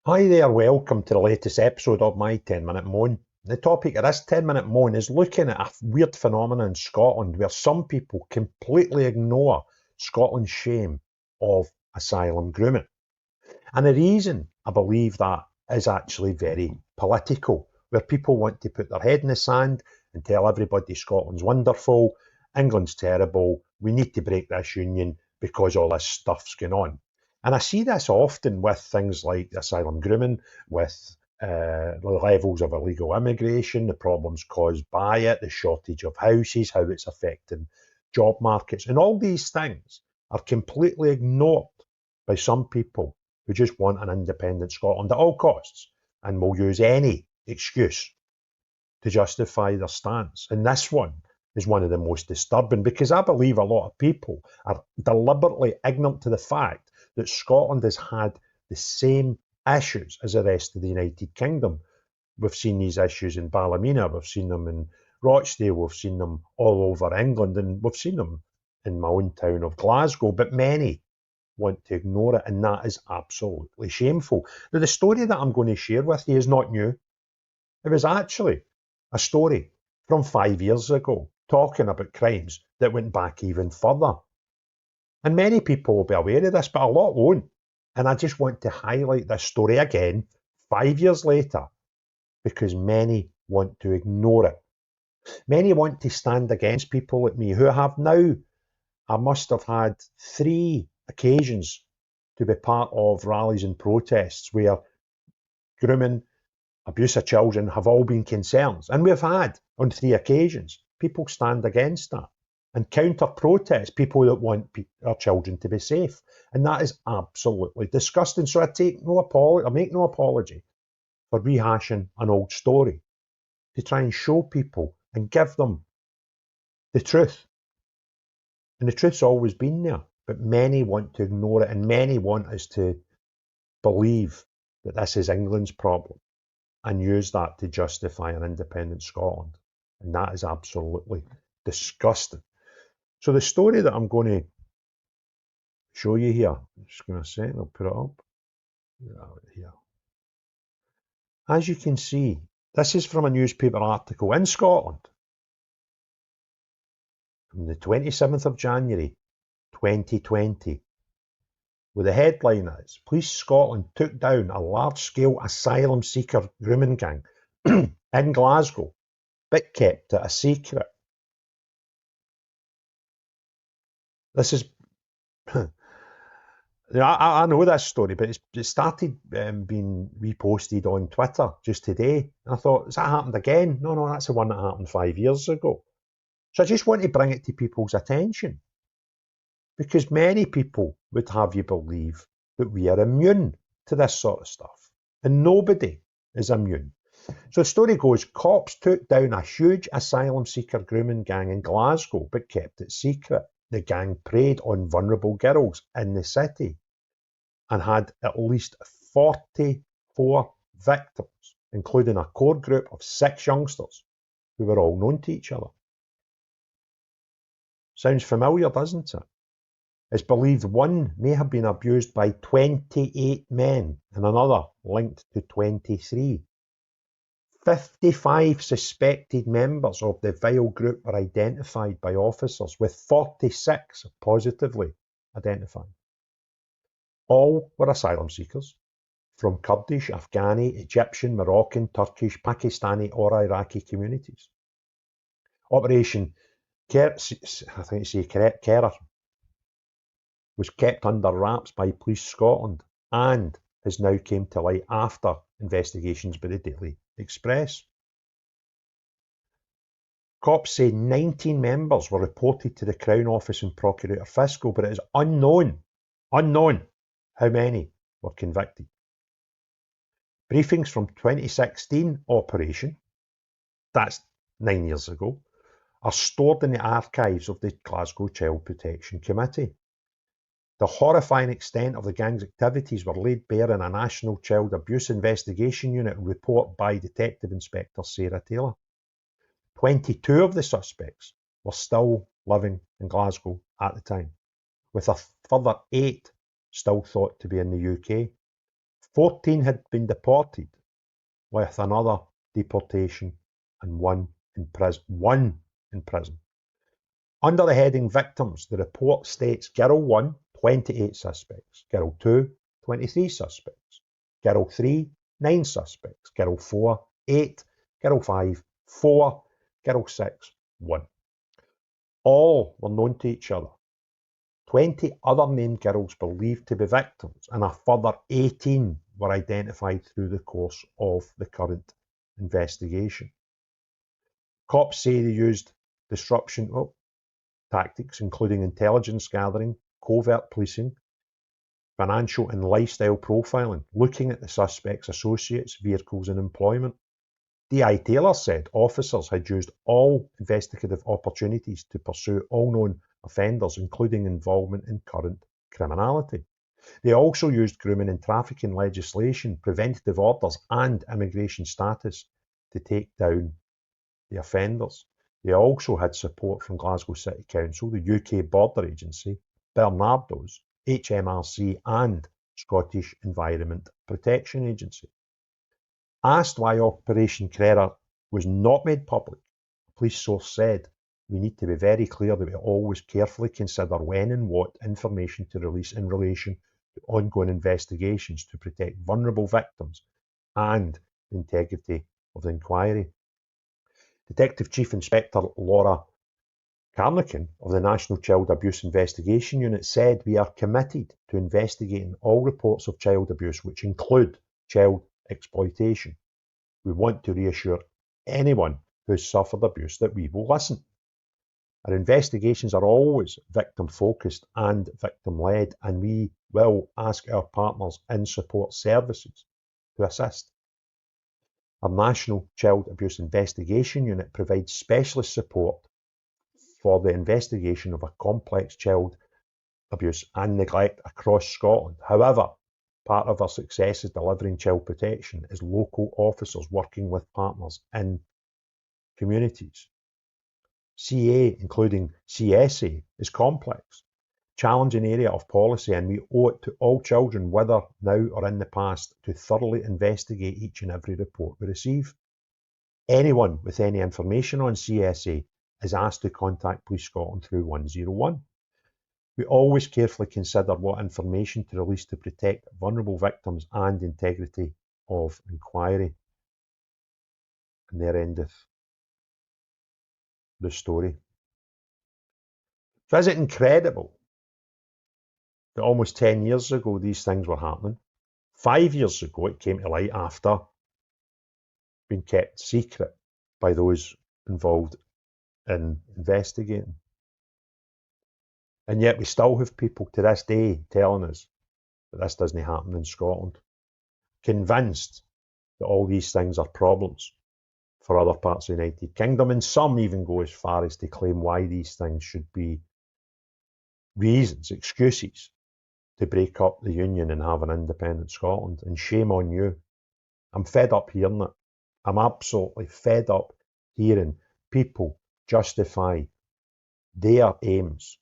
Hi there, welcome to the latest episode of my 10-minute moan. The topic of this 10-minute moan is looking at a weird phenomenon in Scotland where some people completely ignore Scotland's shame of asylum grooming. And the reason I believe that is actually very political, where people want to put their head in the sand and tell everybody Scotland's wonderful, England's terrible, we need to break this union because all this stuff's going on. And I see this often with things like asylum grooming, with the levels of illegal immigration, the problems caused by it, the shortage of houses, how it's affecting job markets. And all these things are completely ignored by some people who just want an independent Scotland at all costs and will use any excuse to justify their stance. And this one is one of the most disturbing because I believe a lot of people are deliberately ignorant to the fact that Scotland has had the same issues as the rest of the United Kingdom. We've seen these issues in Ballymena, we've seen them in Rochdale, we've seen them all over England, and we've seen them in my own town of Glasgow, but many want to ignore it, and that is absolutely shameful. Now, the story that I'm going to share with you is not new. It was actually a story from 5 years ago, talking about crimes that went back even further. And many people will be aware of this, but a lot won't. And I just want to highlight this story again, 5 years later, because many want to ignore it. Many want to stand against people like me who have now, I must have had 3 occasions to be part of rallies and protests where grooming, abuse of children have all been concerns. And we've had, on 3 occasions, people stand against that and counter protest people that want our children to be safe. And that is absolutely disgusting. So I make no apology for rehashing an old story to try and show people and give them the truth. And the truth's always been there, but many want to ignore it, and many want us to believe that this is England's problem and use that to justify an independent Scotland. And that is absolutely disgusting. So the story that I'm going to show you here, I'm just going to say it, I'll put it up here. As you can see, this is from a newspaper article in Scotland from the 27th of January 2020, where the headline is, Police Scotland took down a large-scale asylum seeker grooming gang in Glasgow, but kept it a secret. This is, I know this story, but it started being reposted on Twitter just today. And I thought, has that happened again? No, that's the one that happened 5 years ago. So I just want to bring it to people's attention, because many people would have you believe that we are immune to this sort of stuff, and nobody is immune. So the story goes, cops took down a huge asylum seeker grooming gang in Glasgow, but kept it secret. The gang preyed on vulnerable girls in the city and had at least 44 victims, including a core group of 6 youngsters who were all known to each other. Sounds familiar, doesn't it? It's believed one may have been abused by 28 men and another linked to 23. 55 suspected members of the vile group were identified by officers, with 46 positively identified. All were asylum seekers from Kurdish, Afghani, Egyptian, Moroccan, Turkish, Pakistani or Iraqi communities. Operation Cerrar was kept under wraps by Police Scotland and has now came to light after investigations by the Daily Express. Cops say 19 members were reported to the Crown Office and Procurator Fiscal, but it is unknown how many were convicted. Briefings from 2016 operation, that's 9 years ago, are stored in the archives of the Glasgow Child Protection Committee. The horrifying extent of the gang's activities were laid bare in a National Child Abuse Investigation Unit report by Detective Inspector Sarah Taylor. 22 of the suspects were still living in Glasgow at the time, with a further 8 still thought to be in the UK. 14 had been deported, with another deportation and one in prison. Under the heading Victims, the report states Girl 1, 28 suspects, Girl 2, 23 suspects, Girl 3, 9 suspects, Girl 4, 8, Girl 5, 4, Girl 6, 1. All were known to each other. 20 other named girls believed to be victims, and a further 18 were identified through the course of the current investigation. Cops say they used disruption tactics, including intelligence gathering, covert policing, financial and lifestyle profiling, looking at the suspects' associates, vehicles, and employment. D.I. Taylor said officers had used all investigative opportunities to pursue all known offenders, including involvement in current criminality. They also used grooming and trafficking legislation, preventative orders, and immigration status to take down the offenders. They also had support from Glasgow City Council, the UK Border Agency, Bernardo's, HMRC, and Scottish Environment Protection Agency. Asked why Operation Cerrar was not made public, a police source said, "We need to be very clear that we always carefully consider when and what information to release in relation to ongoing investigations to protect vulnerable victims and the integrity of the inquiry." Detective Chief Inspector Laura Carnican of the National Child Abuse Investigation Unit said, "We are committed to investigating all reports of child abuse, which include child exploitation. We want to reassure anyone who has suffered abuse that we will listen. Our investigations are always victim-focused and victim-led, and we will ask our partners in support services to assist. Our National Child Abuse Investigation Unit provides specialist support for the investigation of a complex child abuse and neglect across Scotland. However, part of our success is delivering child protection as local officers working with partners in communities. CA, including CSA, is complex, challenging area of policy, and we owe it to all children, whether now or in the past, to thoroughly investigate each and every report we receive. Anyone with any information on CSA is asked to contact Police Scotland through 101. We always carefully consider what information to release to protect vulnerable victims and integrity of inquiry." And there endeth the story. So is it incredible that almost 10 years ago these things were happening? 5 years ago it came to light after being kept secret by those involved in investigating. And yet we still have people to this day telling us that this doesn't happen in Scotland, convinced that all these things are problems for other parts of the United Kingdom, and some even go as far as to claim why these things should be reasons, excuses to break up the Union and have an independent Scotland. And shame on you. I'm fed up hearing it. I'm absolutely fed up hearing people justify their aims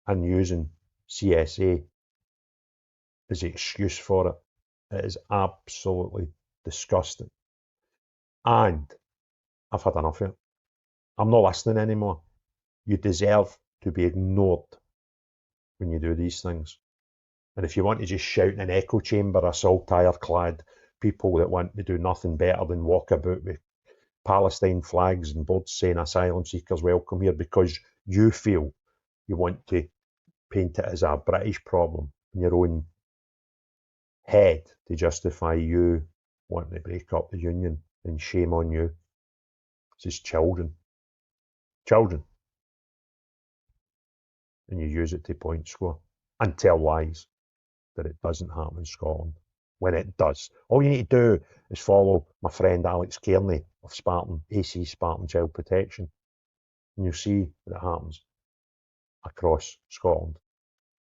and using CSA as the excuse for it. It is absolutely disgusting. And I've had enough of it. I'm not listening anymore. You deserve to be ignored when you do these things. And if you want to just shout in an echo chamber of saltire-clad people that want to do nothing better than walk about with Palestine flags and boards saying asylum seekers welcome here because you feel you want to paint it as a British problem in your own head to justify you wanting to break up the Union, then shame on you. This is children. Children. And you use it to point score and tell lies that it doesn't happen in Scotland when it does. All you need to do is follow my friend Alex Kearney of AC Spartan Child Protection, and you'll see that it happens across Scotland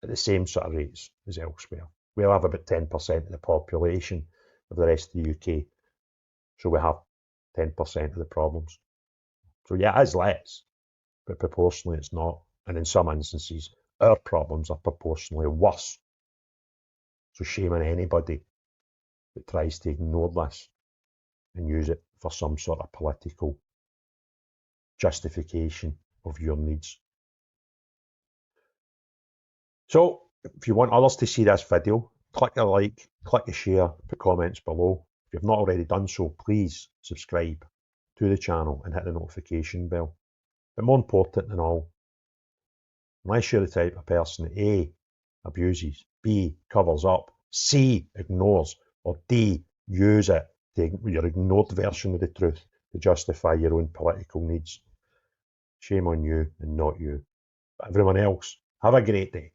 at the same sort of rates as elsewhere. We'll have about 10% of the population of the rest of the UK, so we have 10% of the problems. So yeah, it is less, but proportionally it's not. And in some instances, our problems are proportionally worse. So shame on anybody that tries to ignore this and use it for some sort of political justification of your needs. So if you want others to see this video, click a like, click a share, put comments below. If you've not already done so, please subscribe to the channel and hit the notification bell. But more important than all, unless you're the type of person that A, abuses, B, covers up, C, ignores, or D, use it to your ignored version of the truth to justify your own political needs, shame on you and not you. But everyone else, have a great day.